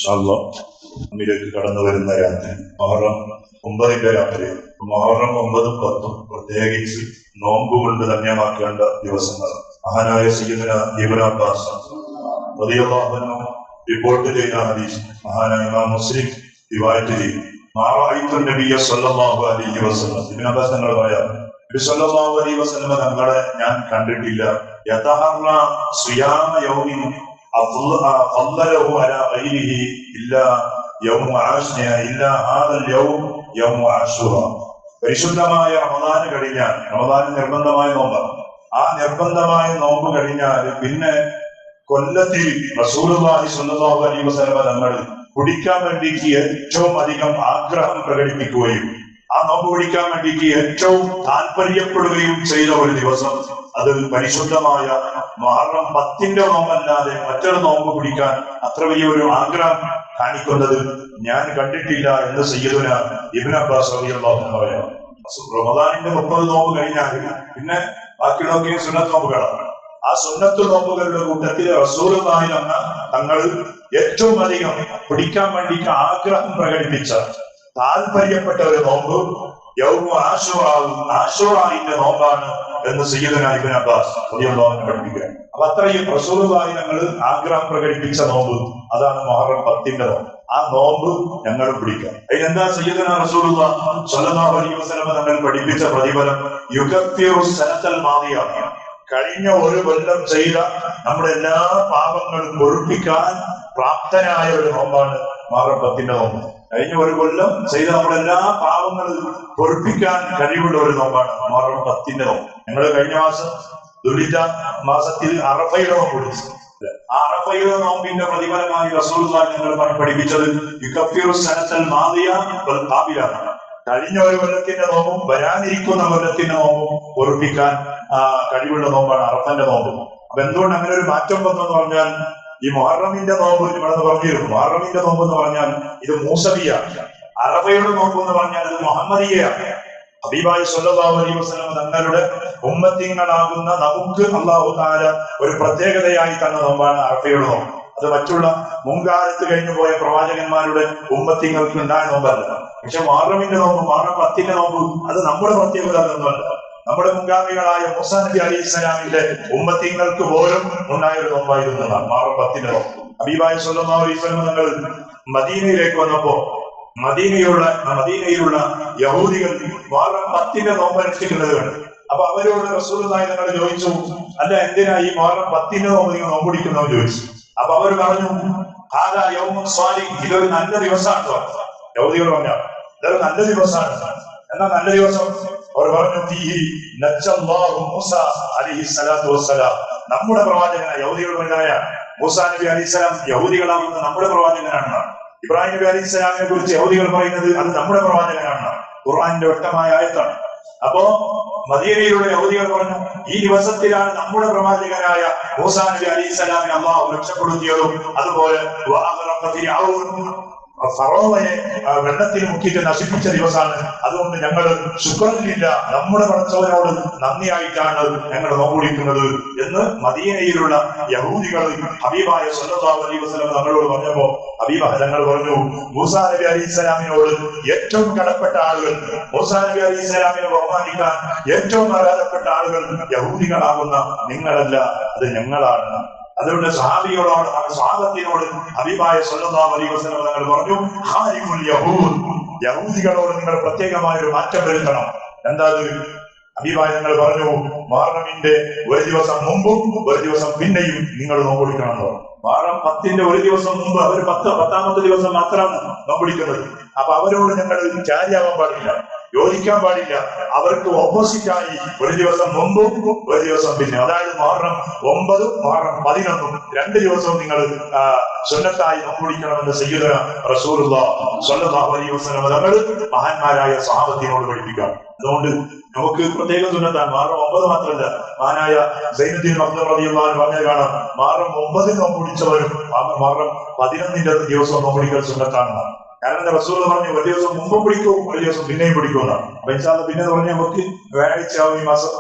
നമ്മിലേക്ക് കടന്നു വരുന്ന രാത്രി മുഹറം 9 രാത്രി. മുഹറം 9, 10 പ്രത്യേകിച്ച് നോമ്പ് കൊണ്ട് ധന്യമാക്കേണ്ട ദിവസങ്ങൾ. മഹാനായ സയ്യിദുന ഇബ്നു അബ്ബാസ് റളിയല്ലാഹു അൻഹു റിപ്പോർട്ട് ചെയ്ത ഹദീസ് മഹാനായ ഇമാം മുസ്ലിം റിവായത്ത് ചെയ്തു. നബിയ സല്ലല്ലാഹു അലൈഹി വസല്ലം, ഇബ്നു അബ്ബാസ് തങ്ങൾ പറയാം, നബി സല്ലല്ലാഹു അലൈഹി വസല്ലം തങ്ങളെ ഞാൻ കണ്ടിട്ടില്ല. യതഹറ സിയാമ യൗമിൻ അഫ്ളലഹു അലാ ഗൈരിഹി ഇല്ലാ യൗമു ആശുറ ഇല്ലാ ഹാദൽ യൗം യൗമു ആശുറ. പരിശുദ്ധമായ റമദാൻ കഴിഞ്ഞാൽ, റമദാൻ നിർബന്ധമായ നോമ്പാണ്, ആ നിർബന്ധമായ നോമ്പ് കഴിഞ്ഞാൽ പിന്നെ കൊല്ലത്തിൽ റസൂലുള്ളാഹി സ്വല്ലല്ലാഹു അലൈഹി വസല്ലം തങ്ങൾ കുടിക്കാൻ വേണ്ടിയിട്ട് ഏറ്റവും അധികം ആഗ്രഹം പ്രകടിപ്പിക്കുകയും ആ നോമ്പ് കുടിക്കാൻ വേണ്ടിയിട്ട് ഏറ്റവും താല്പര്യപ്പെടുകയും ചെയ്ത ഒരു ദിവസം, അത് പരിശുദ്ധമായ മുഹറം 10 നോമ്പല്ലാതെ മറ്റൊരു നോമ്പ് കുടിക്കാൻ അത്ര വലിയൊരു ആഗ്രഹം കാണിക്കുന്നത് ഞാൻ കണ്ടിട്ടില്ല എന്ന് സയ്യിദുന ഇബ്നു അബ്ബാസ് റളിയല്ലാഹു അൻഹു പറയാം. റമദാനിന്റെ 30 നോമ്പ് കഴിഞ്ഞാൽ പിന്നെ ബാക്കിയുള്ളതൊക്കെ സുന്നത്ത് നോമ്പുകളാണ്. ആ സുന്നത്ത് നോമ്പുകളുടെ കൂട്ടത്തിൽ റസൂലുള്ളാഹി തങ്ങൾ ഏറ്റവും അധികം പിടിക്കാൻ വേണ്ടിയിട്ട് ആഗ്രഹം പ്രകടിപ്പിച്ച, താല്പര്യപ്പെട്ട ഒരു നോമ്പ് യൗമു ആശൂറായിന്റെ നോമ്പാണ് എന്ന് സയ്യിദുന ഇബ്നു അബ്ബാസ് റളിയല്ലാഹു അൻഹു പഠിപ്പിക്കുക. അപ്പൊ അത്രയും റസൂലുള്ളാഹി തങ്ങൾ ആഗ്രഹം പ്രകടിപ്പിച്ച നോമ്പ് അതാണ് മുഹറം 10 നോമ്പ്. ആ നോമ്പ് ഞങ്ങൾ പിടിക്കാം. അതിനെന്താ സയ്യിദുന റസൂലുള്ളാഹി സ്വല്ലല്ലാഹു അലൈഹി വസല്ലം തങ്ങൾ പഠിപ്പിച്ച പ്രതിഫലം? യുകഫിറു സനത്തൽ മാദിയ, കഴിഞ്ഞ ഒരു കൊല്ലം ചെയ്ത നമ്മുടെ എല്ലാ പാപങ്ങളും പൊറുപ്പിക്കാൻ പ്രാപ്തനായ ഒരു നോമ്പാണ് മുഹറം 10 നോമ്പ്. കഴിഞ്ഞ ഒരു കൊല്ലം ചെയ്ത നമ്മുടെ എല്ലാ പാപങ്ങളും പൊറുപ്പിക്കാൻ കഴിവുള്ള ഒരു നോമ്പാണ് മുഹറം 10 നോമ്പ്. ഞങ്ങൾ കഴിഞ്ഞ മാസം ദുൽഹിജ്ജ മാസത്തിൽ അറഫയുടെ നോമ്പ് പിടിച്ചു. ആ അറഫയുടെ നോമ്പിന്റെ പ്രതിഫലമായി റസൂലുള്ളാഹി ഞങ്ങൾ പഠിപ്പിച്ചത് യുകഫിറു സനത്തൽ മാദിയ വൽ ഖാബില, കഴിഞ്ഞ ഒരു കൊല്ലത്തിന്റെ നോമ്പും വരാനിരിക്കുന്ന കൊല്ലത്തിന്റെ നോമ്പും പൊറുപ്പിക്കാൻ കഴിവുള്ള നോമ്പാണ് അറഫന്റെ നോമ്പ്. അപ്പൊ എന്തുകൊണ്ട് അങ്ങനെ ഒരു മാറ്റം വന്നെന്ന് പറഞ്ഞാൽ, ഈ മുഹറമിന്റെ നോമ്പ് ഇവിടെ പറഞ്ഞിരുന്നു, മുഹറമിന്റെ നോമ്പ് എന്ന് പറഞ്ഞാൽ ഇത് മൂസവിയാണ്, അറഫയുടെ നോമ്പ് എന്ന് പറഞ്ഞാൽ ഇത് മുഹമ്മദിയയാണ്. ഹബീബായി സ്വല്ലല്ലാഹു അലൈഹി വസല്ലം തങ്ങളുടെ ഉമ്മത്തിങ്ങളാകുന്ന നമുക്ക് അല്ലാഹു തആല ഒരു പ്രത്യേകതയായി തന്ന നോമ്പാണ് അറഫയുടെ നോമ്പ്. അത് മറ്റുള്ള മുൻകാലത്ത് കഴിഞ്ഞു പോയ പ്രവാചകന്മാരുടെ ഉമ്മത്തിങ്ങൾക്ക് ഉണ്ടായ നോമ്പല്ല. പക്ഷെ മുഹറമിന്റെ നോമ്പ്, മുഹറം 10 നോമ്പ്, അത് നമ്മുടെ പ്രത്യേകത ഒന്നുമല്ല. നമ്മുടെ മുൻഗാമികളായ മൂസാ നബി അലൈഹിസ്സലാമിന്റെ ഉമ്മത്തിങ്ങൾക്ക് പോലും ഉണ്ടായ ഒരു നോമ്പായിരുന്നതാണ് മുഹറം 10 നോമ്പ്. ഹബീബായി സ്വല്ലല്ലാഹു അലൈഹി വസല്ലം തങ്ങൾ മദീനയിലേക്ക് വന്നപ്പോ മദീനയിലുള്ള യഹൂദികൾ മുഹറം 10 നോമ്പ് അനുഷ്ഠിക്കുന്നത് കണ്ടു. അപ്പൊ അവരോട് റസൂലുള്ളാഹി തങ്ങൾ ചോദിച്ചു, അല്ല എന്തിനാ ഈ മുഹറം 10 നോമ്പ് നിങ്ങൾ നോമ്പുപിടിക്കുന്നവർ ചോദിച്ചു. അപ്പൊ അവർ പറഞ്ഞു, ഹാദാ യൗമുൻ സ്വാലിഹ്, ഇതൊരു നല്ല ദിവസമാണ്. യഹൂദികൾ പറഞ്ഞു ഇതൊരു നല്ല ദിവസമാണ്. എന്നാ നല്ല ദിവസം? അവർ പറഞ്ഞു, ഫീഹി നജ്ജല്ലാഹു മൂസ അലൈഹിസ്സലാത്തു വസ്സലാം, നമ്മുടെ പ്രവാചകനായ, യഹൂദികൾ പറഞ്ഞായ മൂസാ നബി അലൈഹിസ്സലാം യഹൂദികളാകുന്ന നമ്മുടെ പ്രവാചകനാണ്. ഇബ്രാഹിം നബി അലൈഹിസ്സലാമിനെ കുറിച്ച് യഹൂദികൾ പറയുന്നത് അത് നമ്മുടെ പ്രവാചകനാണ്. ഖുർആന്റെ വ്യക്തമായ ആയത്താണ്. അപ്പോ മദീനയിലുള്ള യഹൂദികൾ പറഞ്ഞു, ഈ ദിവസത്തിലാണ് നമ്മുടെ പ്രവാചകനായ മൂസാ നബി അലൈഹിസ്സലാമിനെ അല്ലാഹു രക്ഷപ്പെടുത്തിയതും അതുപോലെ ഫറോവയെ വെള്ളത്തിൽ മുക്കിയിട്ട് നശിപ്പിച്ച ദിവസമാണ്. അതുകൊണ്ട് ഞങ്ങൾ ശുക്രില്ല, നമ്മുടെ പടച്ചവനോട് നന്ദിയായിട്ടാണ് ഞങ്ങൾ നോമ്പുപിടിക്കുന്നത് എന്ന് മദീനയിലുള്ള യഹൂദികൾ ഹബീബായ സ്വല്ലല്ലാഹു അലൈഹി വസല്ലം തങ്ങളോട് പറഞ്ഞപ്പോ ഹബീബ തങ്ങൾ പറഞ്ഞു, മൂസാ നബി അലൈഹിസ്സലാമിനോട് ഏറ്റവും കടപ്പെട്ട ആളുകൾ, മൂസാ നബി അലൈഹിസ്സലാമിനെ ബഹുമാനിക്കാൻ ഏറ്റവും ആരാധപ്പെട്ട ആളുകൾ യഹൂദികളാകുന്ന നിങ്ങളല്ല, അത് ഞങ്ങളാണ്. അതുകൊണ്ട് സഹാബികളോട്, സ്വഹാബത്തിനോട് ഹബീബായ സ്വല്ലല്ലാഹു അലൈഹി വസല്ലം തങ്ങൾ പറഞ്ഞു, ഖാലിഫുൽ യഹൂദ്, യഹൂദികളോട് നിങ്ങൾ പ്രത്യേകമായ ഒരു മാറ്റം വരുത്തണം. എന്താ അത്? ഹബീബായ തങ്ങൾ പറഞ്ഞു, മുഹറമിന്റെ ഒരു ദിവസം മുമ്പും ഒരു ദിവസം പിന്നെയും നിങ്ങൾ നോമ്പുപിടിക്കണം. മുഹറം 10 ഒരു ദിവസം മുമ്പ്, അവർ 10ാമത്തെ ദിവസം മാത്രമാണ് നോമ്പുപിടിക്കുന്നത്. അപ്പൊ അവരോട് ഞങ്ങൾ ചാരിയാവാൻ പാടില്ല, യോജിക്കാൻ പാടില്ല. അവർക്ക് ഓപ്പോസിറ്റായി ഒരു ദിവസം മുമ്പും ഒരു ദിവസം പിന്നെ, അതായത് മുഹറം 9, മുഹറം 11, 2 ദിവസവും നിങ്ങൾ സുന്നത്തായി നോമ്പുപിടിക്കണമെന്ന് സയ്യിദുന റസൂലുള്ളാഹി സ്വല്ലല്ലാഹു അലൈഹി വസല്ലം തങ്ങൾ മഹാന്മാരായ സ്വഹാബത്തിനോട് പഠിപ്പിക്കാം. അതുകൊണ്ട് നമുക്ക് പ്രത്യേക സുന്നത്താണ്. മുഹറം 9 മാത്രമല്ല, മഹാനായ സൈനുദ്ദീൻ മഖ്ദൂം റളിയല്ലാഹു അൻഹു പറഞ്ഞത് കാണാം, മുഹറം 9 നോമ്പുപിടിച്ചവരും മുഹറം 11 ദിവസം നോമ്പുപിടിക്കൽ സുന്നത്താണ്. കാരണം റസൂൽ പറഞ്ഞു, ഒരു ദിവസം മുമ്പും പിടിക്കും, ഒരു ദിവസം പിന്നെയും പിടിക്കുമെന്നാണ്. അപ്പൊ ഇൻഷാ അല്ലാഹ് പിന്നെ പറഞ്ഞാൽ നമുക്ക് വ്യാഴാഴ്ച ആവും ഈ മാസം,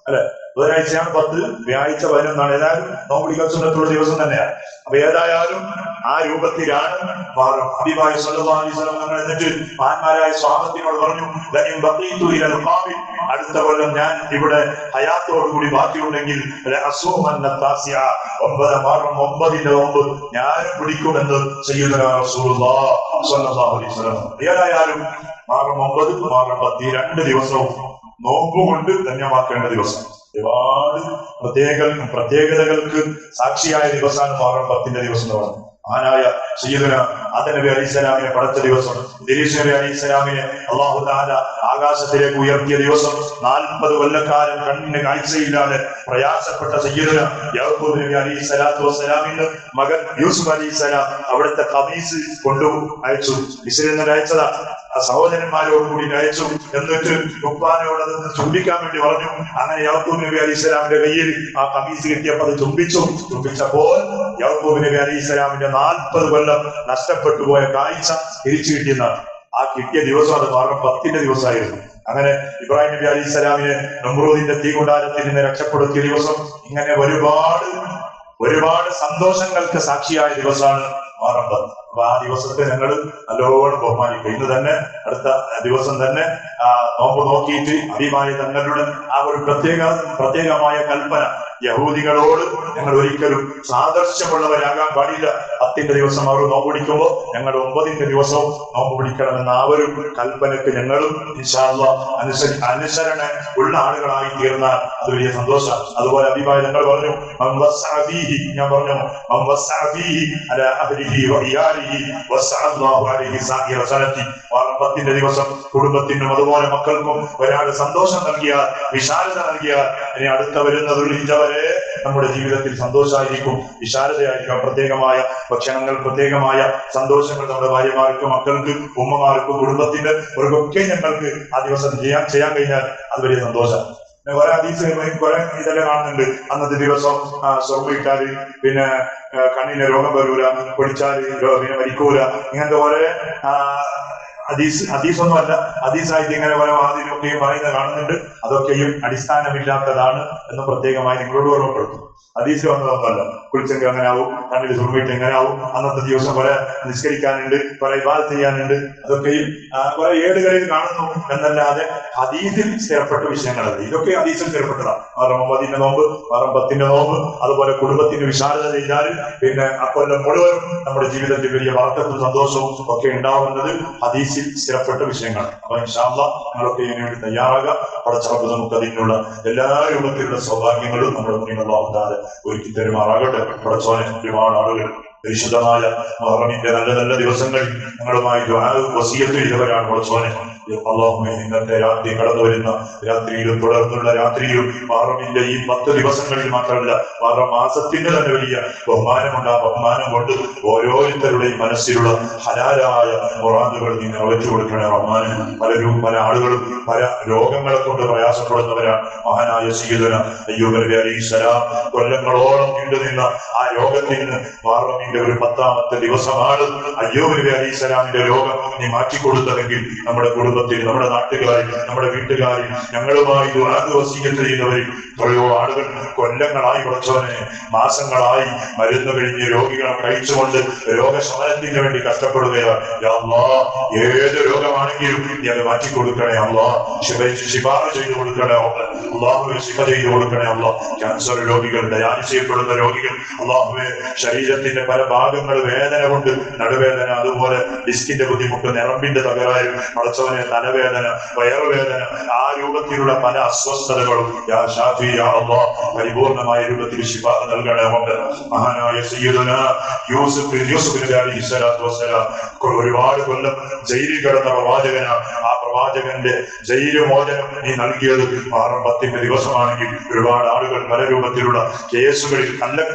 അല്ലെ? ബുധനാഴ്ചയാണ് 10, വ്യാഴാഴ്ച 11. ഏതായാലും നോമ്പ് പിടിക്കാൻ സുന്നത്തുള്ള ദിവസം തന്നെയാണ്. അപ്പൊ ഏതായാലും ആ രൂപത്തിലാണ് മാറും. ഹബീബായ സല്ലല്ലാഹു അലൈഹി വസല്ലം തങ്ങൾ എന്നിട്ട് മഹാന്മാരായ സ്വഹാബത്തിനോട് പറഞ്ഞു, അടുത്ത കൊല്ലം ഞാൻ ഇവിടെ ഹയാത്തോടുകൂടി ബാക്കിയുണ്ടെങ്കിൽ 9 നോമ്പ് ഞാനും പിടിക്കുമെന്ന് സയ്യിദുനാ റസൂലുള്ളാഹി സ്വല്ലല്ലാഹു അലൈഹി വസല്ലം. ഏതായാലും മാറും 9, മാറും 10 2 ദിവസവും നോമ്പ് കൊണ്ട് ധന്യമാക്കേണ്ട ദിവസം. ഒരുപാട് പ്രത്യേകതകൾക്ക് സാക്ഷിയായ ദിവസമാണ് മാറും 10 ദിവസം എന്ന് പറഞ്ഞു. മഹാനായ സയ്യിദുനാ ആദം നബി അലൈഹിസ്സലാമിനെ പടച്ച ദിവസം, ഇദ്രീസ് നബി അലൈഹിസ്സലാമിനെ അല്ലാഹു തആല ആകാശത്തിലേക്ക് ഉയർത്തിയ ദിവസം, 40 കൊല്ലക്കാലം കണ്ണിന് കാഴ്ചയില്ലാതെ പ്രയാസപ്പെട്ട സയ്യിദുനാ യാഖൂബ് നബി അലൈഹിസ്സലാത്തു വസ്സലാമിന്റെ മകൻ യൂസുഫ് അലൈഹിസ്സലാം അവിടുത്തെ ഖമീസ് കൊണ്ടു അയച്ചു. മിസ്രിൽ നിന്ന് അയച്ചതാ, സഹോദരന്മാരോട് കൂടി അയച്ചു. എന്നിട്ട് ഉപ്പാനോട് അത് ചുംബിക്കാൻ വേണ്ടി പറഞ്ഞു. അങ്ങനെ യാഖൂബ് നബി അലൈഹിസ്സലാമിന്റെ കയ്യിൽ ആ ഖമീസ് കിട്ടിയപ്പോൾ അത് ചുംബിച്ചപ്പോൾ യാഖൂബ് നബി അലൈഹിസ്സലാമിന്റെ 40 കൊല്ലം നഷ്ടപ്പെട്ടു പോയ കാഴ്ച തിരിച്ചു കിട്ടിയെന്നാണ്. ആ കിട്ടിയ ദിവസം അത് മാറും 10 ദിവസമായിരുന്നു. അങ്ങനെ ഇബ്രാഹിം നബി അലൈഹിസ്സലാമിനെ നമ്രൂദിന്റെ തീകുണ്ടാരത്തിൽ നിന്ന് രക്ഷപ്പെടുത്തിയ ദിവസം. ഇങ്ങനെ ഒരുപാട് സന്തോഷങ്ങൾക്ക് സാക്ഷിയായ ദിവസമാണ് മാറും 10. അപ്പൊ ആ ദിവസത്തെ ഞങ്ങൾ നല്ലോണം ബഹുമാനിക്കും. ഇന്ന് തന്നെ അടുത്ത ദിവസം തന്നെ നോമ്പ് നോക്കിയിട്ട് ഹബീബായ തങ്ങളുടെ ആ ഒരു പ്രത്യേകമായ കൽപ്പന യഹൂദികളോട് ഞങ്ങൾ ഒരിക്കലും സാദൃശ്യമുള്ളവരാകാൻ പാടില്ല. 10 ദിവസം അവർ നോമ്പ് പിടിക്കുമ്പോൾ ഞങ്ങൾ 9 ദിവസവും നോമ്പ് പിടിക്കണമെന്ന ആ ഒരു കൽപ്പനക്ക് ഞങ്ങളും ഇൻഷാ അല്ലാഹ് അനുസരണ ഉള്ള ആളുകളായി തീർന്നാൽ അത് വലിയ സന്തോഷം. അതുപോലെ ഹബീബായ തങ്ങൾ പറഞ്ഞു, ഞാൻ പറഞ്ഞു 10 ദിവസം കുടുംബത്തിനും അതുപോലെ മക്കൾക്കും ഒരാൾ സന്തോഷം നൽകിയാൽ, വിശാലത നൽകിയാൽ, ഇനി അടുത്ത വരുന്ന ദുൽഹിജ്ജ വരെ നമ്മുടെ ജീവിതത്തിൽ സന്തോഷമായിരിക്കും, വിശാലതയായിരിക്കും. പ്രത്യേകമായ ഭക്ഷണങ്ങൾ, പ്രത്യേകമായ സന്തോഷങ്ങൾ നമ്മുടെ ഭാര്യമാർക്കും മക്കൾക്ക് ഉമ്മമാർക്കും കുടുംബത്തിന്റെ അവർക്കൊക്കെ ഞങ്ങൾക്ക് ആ ദിവസം ചെയ്യാൻ കഴിഞ്ഞാൽ അത് വലിയ സന്തോഷം. കുറെ ഇതെല്ലാം കാണുന്നുണ്ട്. അന്നത്തെ ദിവസം സ്വർമ്മിട്ടാല് പിന്നെ കണ്ണിന് രോഗം വരൂല, പൊടിച്ചാല് പിന്നെ മരിക്കൂല, ഇങ്ങനത്തെ കുറെ ഹദീസൊന്നുമല്ല, ഹദീസായിട്ട് ഇങ്ങനെ പല വാതിലൊക്കെയും പറയുന്നത് കാണുന്നുണ്ട്. അതൊക്കെയും അടിസ്ഥാനമില്ലാത്തതാണ് എന്ന് പ്രത്യേകമായി നിങ്ങളോട് ഓർമ്മപ്പെടുത്തും. ഹദീസ് വന്നതൊന്നുമല്ല. കുളിച്ചെങ്കിൽ അങ്ങനെ ആവും, കണ്ണിൽ സുർമിട്ട് എങ്ങനെ ആവും, അന്നത്തെ ദിവസം കുറെ നിസ്കരിക്കാനുണ്ട്, കുറെ ഇബാദത്ത് ചെയ്യാനുണ്ട്, അതൊക്കെയും കുറെ ഏടുകളിൽ കാണുന്നു എന്നല്ലാതെ ഹദീസിൽ സ്ഥിരപ്പെട്ട വിഷയങ്ങളല്ല. ഇതൊക്കെ ഹദീസിൽ സ്ഥിരപ്പെട്ടതാണ്. മാറം 9 നോമ്പ്, മാറം 10 നോമ്പ്, അതുപോലെ കുടുംബത്തിന് വിശാലത ചെയ്താൽ പിന്നെ അക്കൊല്ലം മുഴുവനും നമ്മുടെ ജീവിതത്തിൽ വലിയ വർക്കത്തും സന്തോഷവും ഒക്കെ ഉണ്ടാവുന്നത് ഹദീസിൽ സ്ഥിരപ്പെട്ട വിഷയങ്ങളാണ്. അപ്പൊ ഇൻഷാ അല്ലാഹ് ഞങ്ങളൊക്കെ ഇതിനു വേണ്ടി തയ്യാറാകാം. പടച്ചറബ് നമുക്ക് അതിനുള്ള എല്ലാ രൂപത്തിലുള്ള സൗഭാഗ്യങ്ങളും നമ്മുടെ മുന്നിൽ അല്ലാഹു തആല ഒരുക്കി തരുമാറാകട്ടെ. പടച്ചോനെ, ഒരുപാട് ആളുകൾ പരിശുദ്ധമായ മുഹറമിന്റെ നല്ല ദിവസങ്ങളിൽ ഞങ്ങളുമായി വസിയത്ത് ചെയ്തവരാണ്. പടച്ചോനെ, അല്ലാഹുവേ, ഇന്നത്തെ രാത്രി കടന്നു വരുന്ന രാത്രിയിലും തുടർന്നുള്ള രാത്രിയിലും മുഹറമിന്റെ ഈ 10 ദിവസങ്ങളിൽ മാത്രമല്ല, മുഹറം മാസത്തിന് തന്നെ വലിയ ബഹുമാനമുണ്ട്. ആ ബഹുമാനം കൊണ്ട് ഓരോരുത്തരുടെയും മനസ്സിലുള്ള ഹലാലായ മുറാദുകൾ നീ നിറവേറ്റി കൊടുക്കണേ റഹ്മാനെ. പല ആളുകളും പല രോഗങ്ങളെ കൊണ്ട് പ്രയാസപ്പെടുന്നവരാണ്. മഹാനായ സയ്യിദുനാ അയ്യൂബ് നബി അലൈഹിസ്സലാം കൊല്ലങ്ങളോളം നീണ്ടുനിന്ന ആ രോഗത്തിന് മുഹറമിന്റെ ഒരു 10ാമത്തെ ദിവസമാണ് അയ്യൂബ് നബി അലൈഹിസ്സലാമിന്റെ രോഗം നീ മാറ്റിക്കൊടുത്തതെങ്കിൽ നമ്മുടെ കുടുംബത്തിൽ, നമ്മുടെ നാട്ടുകാരിൽ, നമ്മുടെ വീട്ടുകാരിൽ ഞങ്ങളുമായി വസീയത്ത് ചെയ്യുന്നവരിൽ എത്രയോ ആളുകൾ കൊല്ലങ്ങളായി, പടച്ചോനെ മാസങ്ങളായി മരുന്ന് കഴിഞ്ഞ് രോഗികളെ കഴിച്ചുകൊണ്ട് രോഗശമനത്തിന് വേണ്ടി കഷ്ടപ്പെടുകയാണ്. യാ അല്ലാഹ്, ഏത് രോഗമാണെങ്കിലും നീ അത് മാറ്റിക്കൊടുക്കണേ അല്ലാഹ്. ശിഫ ചെയ്തു കൊടുക്കണേ അല്ലാഹുവേ, ശിഫ ചെയ്തു കൊടുക്കണേ അല്ലാഹ്. ക്യാൻസർ രോഗികൾ, ഡയാലിസിസ് ചെയ്യപ്പെടുന്ന രോഗികൾ, അല്ലാഹുവേ, ശരീരത്തിന്റെ പല ഭാഗങ്ങൾ വേദന കൊണ്ട്, നടുവേദന, അതുപോലെ ഡിസ്കിന്റെ ബുദ്ധിമുട്ട്, ഞരമ്പിന്റെ തകരാറ്, പടച്ചവനെ തലവേദന, വയറുവേദന, ആ രൂപത്തിലുള്ള പല അസ്വസ്ഥതകളും യാ ഷാഫി യാ അല്ലാഹ് പരിപൂർണമായ രൂപത്തിൽ ശിഫ നൽകണേ. മഹാനായ സയ്യിദുനാ യൂസുഫ് നബി അലൈഹിസ്സലാത്തു വസ്സലാം ഒരുപാട് കൊല്ലം ജയിലിൽ കിടന്ന പ്രവാചകനാണ്. ആ പ്രവാചകന്റെ ജയില് മോചനം നീ നൽകിയത് മാറം 10 ദിവസമാണെങ്കിൽ ഒരുപാട് ആളുകൾ പല രൂപത്തിലുള്ള കേസുകളിൽ,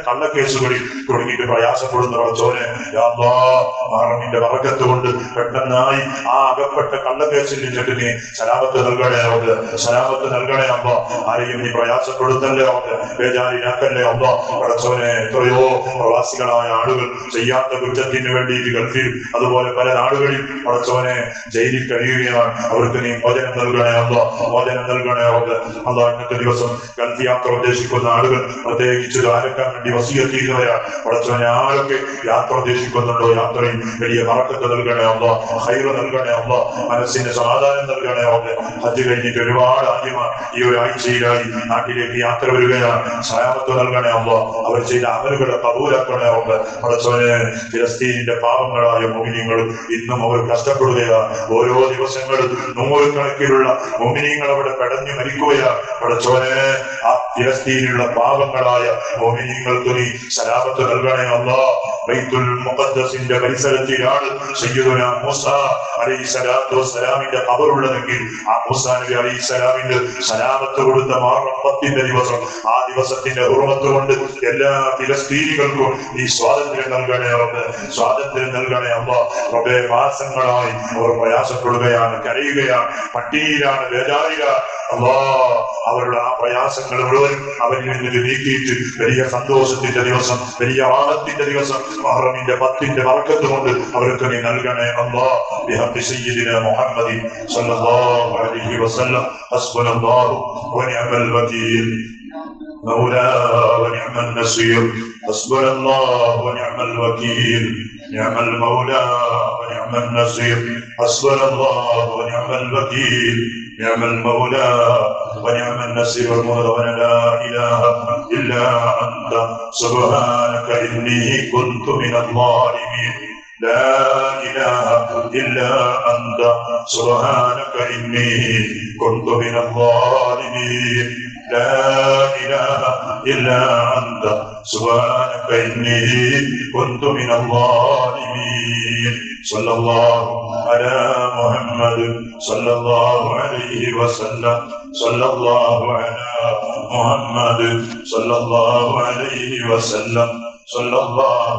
കള്ളക്കേസുകളിൽ തുടങ്ങിയിട്ട് പ്രയാസപ്പെടുന്ന പടച്ചോനെ, യാ അല്ലാഹ്, മാറം മഹറമിന്റെ ബറക്കത്ത് കൊണ്ട് പെട്ടെന്നായി ആ അകപ്പെട്ട കള്ളക്കേസിൽ നിന്നിട്ട് നീ സലാമത്ത് നൽകണേ അവർക്ക്, സലാമത്ത് നൽകണേ അമ്മ. ആരെയും നീ പ്രയാസപ്പെടുത്തല്ലേ അവർക്ക്, ബേജാരിനാക്കല്ലേ അമ്മ. പടച്ചവനെ എത്രയോ പ്രവാസികളായ ആളുകൾ ചെയ്യാത്ത കുറ്റത്തിന് വേണ്ടി ഗൾഫിൽ അതുപോലെ പല നാടുകളിൽ പടച്ചവനെ ജയിലിൽ കഴിയുകയാണ്. അവർക്ക് നീ മോചനം നൽകണേ അമ്മ, മോചനം നൽകണേ അവർക്ക്. അല്ല, ഇന്നത്തെ ദിവസം ഗൾഫ് യാത്ര ഉദ്ദേശിക്കുന്ന ആളുകൾ പ്രത്യേകിച്ച് ദ്വാരക്കാൻ വേണ്ടി വസിയത്ത് ചെയ്യുന്നവരാണ്. പടച്ചവനെ ആരൊക്കെ യാത്ര ഉദ്ദേശിക്കുന്നുണ്ടോ യാത്രയിൽ വലിയ ബറക്കത്ത് നൽകണേ അമ്മ, ഖൈർ നൽകണേ അമ്മ, മനസ്സിന് സമാധാനം നൽകണേ അമ്മ. ഹജ്ജ് കഴിഞ്ഞിട്ട് ഒരുപാട് ആദ്യമാർ ഈ ഒരാഴ്ചയിലായി നാട്ടിലേക്ക് യാത്ര വരികയാണ്. സലാമത്ത് നൽകണേ അമ്മ, അവർ ചെയ്ത അമലുകളെ കബൂലാക്കണേ അമ്മ. പടച്ചവനെ ഫിലസ്തീനിന്റെ പാവങ്ങളായ മുഅ്മിനീങ്ങളും ഇന്നും അവർ കഷ്ടപ്പെടുകയാണ്. ഓരോ ദിവസങ്ങളും നൂറുകണക്കിലുള്ള മുഅ്മിനീങ്ങൾ അവിടെ പെടഞ്ഞു മരിക്കുകയാണ്. പടച്ചവനെ ആ ഫിലസ്തീനിലുള്ള പാവങ്ങളായ മുഅ്മിനീങ്ങൾക്ക് നീ സലാമത്ത് നൽകണേ അല്ലാ. ബൈത്തുൽ മുഖദ്ദസിന്റെ പരിസരത്തിലാണ് സയ്യിദുനാ മൂസ അലൈഹിസ്സലാത്തു വസ്സലാമിന്റെ ഖബറുള്ളതെങ്കിൽ ആ മൂസാ നബി അലൈഹിസ്സലാമിന്റെ സലാമത്ത് കൊടുത്ത മുഹറം 10 ദിവസം, ആ ദിവസത്തിന്റെ ഹുർമത്ത് കൊണ്ട് എല്ലാ ഫിലസ്തീനികൾക്കും നീ സ്വാതന്ത്ര്യം നൽകണേ റബ്ബേ, സ്വാതന്ത്ര്യം നൽകണേ അല്ലാ. റബ്ബേ, മാസങ്ങളായി അവർ പ്രയാസപ്പെടുകയാണ്, കരയുകയാണ്, പട്ടിണിയിലാണ്, ബേജാറിലാണ് അല്ലാ. അവരുടെ ആ പ്രയാസങ്ങൾ മുഴുവൻ അവരിൽ നിന്ന് നീക്കിയിട്ട് വലിയ സന്തോഷത്തിന്റെ ദിവസം, വലിയ ആനന്ദത്തിന്റെ ദിവസം മുഹറമിന്റെ 10 ബറക്കത്ത് കൊണ്ട് അവർക്ക് നീ നൽകണേ അല്ലാ. ബിഹഖി സയ്യിദിനാ മുഹമ്മദി സ്വല്ലല്ലാഹു അലൈഹി വസല്ലം. ഹസ്ബുനല്ലാഹു വനിഅമൽ വകീൽ മൗലാ വനിഅമൻ നസീർ. ഹസ്ബുനല്ലാഹു വനിഅമൽ വകീൽ നിഅമൽ മൗലാ വനിഅമൻ നസീർ. ഹസ്ബുനല്ലാഹു വനിഅമൽ വകീൽ نعم المولى ونعم النصير. لا إله إلا أنت سبحانك إني كنت من الظالمين. لا إله إلا أنت سبحانك إني كنت من الظالمين. لا إله إلا أنت سبحانك إني كنت من الظالمين. صلى الله على محمد صلى الله عليه وسلم. صلى الله على محمد صلى الله عليه وسلم. صلى الله